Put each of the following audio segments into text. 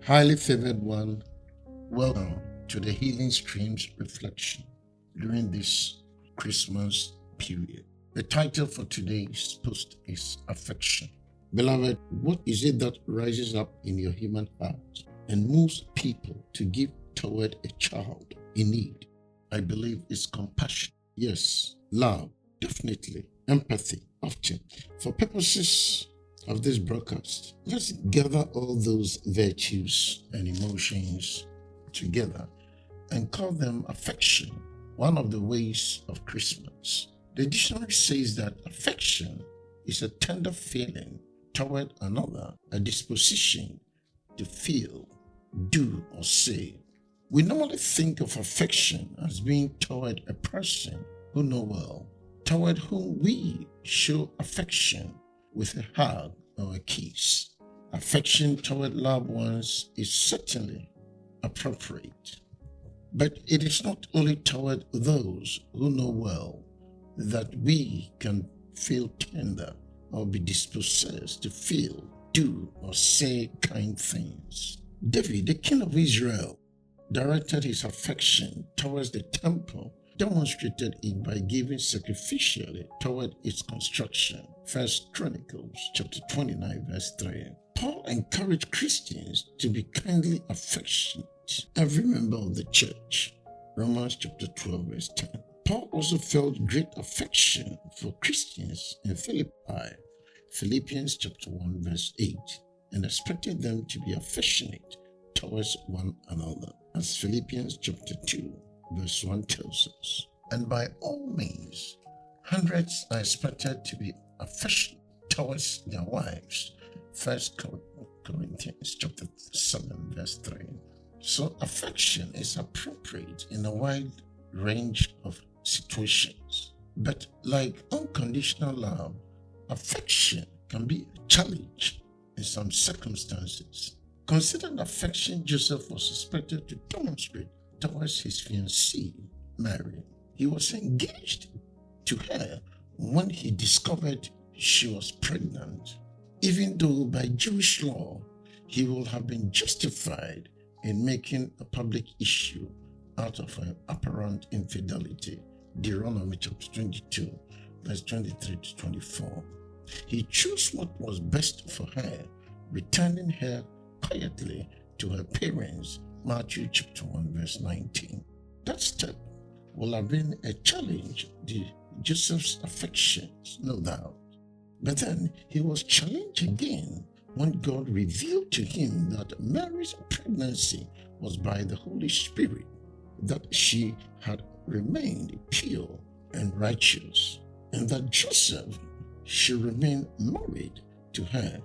Highly favored one, welcome to the Healing Streams reflection during this Christmas period. The title for today's post is Affection. Beloved, what is it that rises up in your human heart and moves people to give toward a child in need? I believe it's compassion. Yes, love, definitely, empathy, often. For purposes of this broadcast, let's gather all those virtues and emotions together and call them affection, one of the ways of Christmas. The dictionary says that affection is a tender feeling toward another, a disposition to feel, do, or say. We normally think of affection as being toward a person who know well, toward whom we show affection with a hug or a kiss. Affection toward loved ones is certainly appropriate, but it is not only toward those who know well that we can feel tender or be dispossessed to feel, do, or say kind things. David, the king of Israel, directed his affection towards the temple, demonstrated it by giving sacrificially toward its construction. 1 Chronicles chapter 29 verse 3. Paul encouraged Christians to be kindly affectionate every member of the church. Romans chapter 12 verse 10. Paul also felt great affection for Christians in Philippi, Philippians chapter 1 verse 8, and expected them to be affectionate towards one another, as Philippians chapter 2 verse 1 tells us. And by all means, hundreds are expected to be affectionate towards their wives, 1 Corinthians chapter 7 verse 3. So affection is appropriate in a wide range of situations. But like unconditional love, affection can be a challenge in some circumstances. Consider the affection Joseph was expected to demonstrate towards his fiancée, Mary. He was engaged to her when he discovered she was pregnant, even though by Jewish law he would have been justified in making a public issue out of her apparent infidelity. Deuteronomy chapter 22, verse 23 to 24. He chose what was best for her, returning her quietly to her parents, Matthew chapter 1 verse 19. That step will have been a challenge to Joseph's affections, no doubt. But then he was challenged again when God revealed to him that Mary's pregnancy was by the Holy Spirit, that she had remained pure and righteous, and that Joseph should remain married to her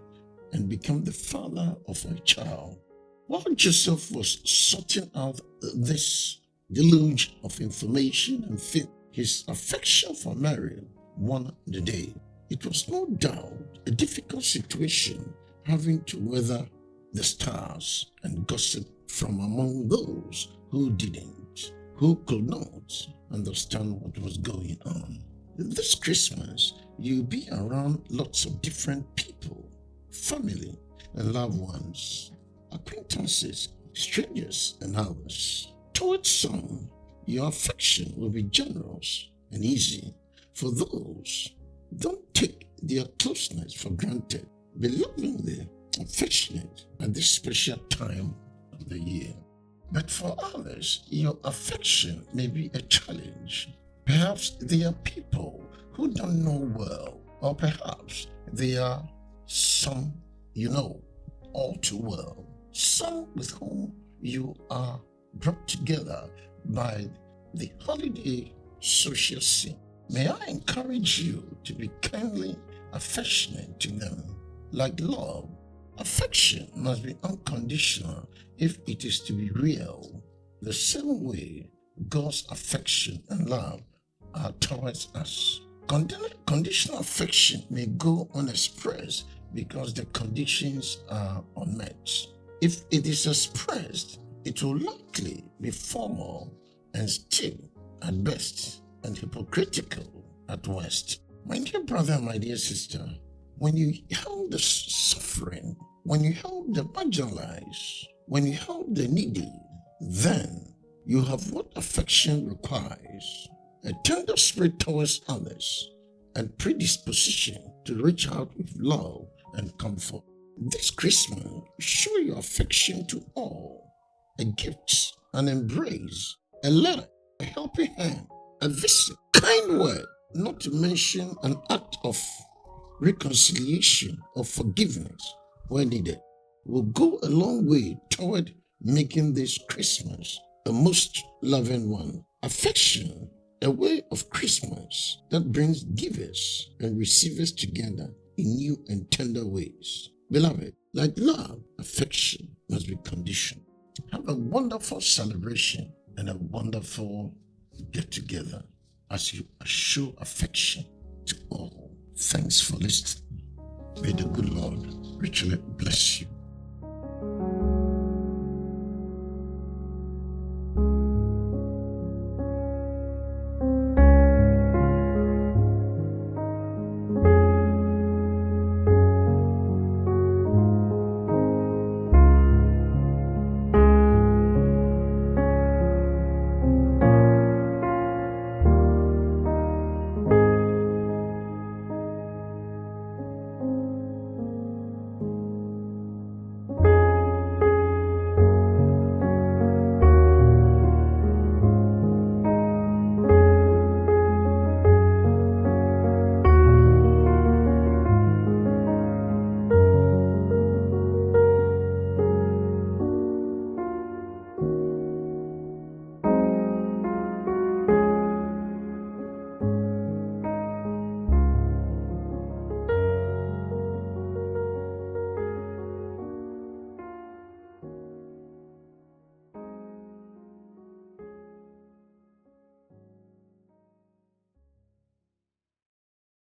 and become the father of her child. While Joseph was sorting out this deluge of information and faith, his affection for Mary won the day. It was no doubt a difficult situation, having to weather the stars and gossip from among those who didn't, who could not understand what was going on. This Christmas, you'll be around lots of different people, family and loved ones, acquaintances, strangers, and others. Towards some, your affection will be generous and easy. For those, don't take their closeness for granted. Be lovingly affectionate at this special time of the year. But for others, your affection may be a challenge. Perhaps they are people who don't know well, or perhaps they are some you know all too well, some with whom you are brought together by the holiday social scene. May I encourage you to be kindly affectionate to them. Like love, affection must be unconditional if it is to be real. The same way God's affection and love are towards us. Conditional affection may go unexpressed because the conditions are unmet. If it is expressed, it will likely be formal and still at best and hypocritical at worst. My dear brother, my dear sister, when you help the suffering, when you help the marginalized, When you help the needy, then you have what affection requires: a tender spirit towards others and predisposition to reach out with love and comfort. This Christmas, show your affection to all: a gift, an embrace, a letter, a helping hand, a visit, kind word, not to mention an act of reconciliation or forgiveness where needed, will go a long way toward making this Christmas a most loving one. Affection, a way of Christmas that brings givers and receivers together in new and tender ways. Beloved, like love, affection must be conditioned. Have a wonderful celebration and a wonderful get together as you show affection to all. Thanks for listening. May the good Lord richly bless you.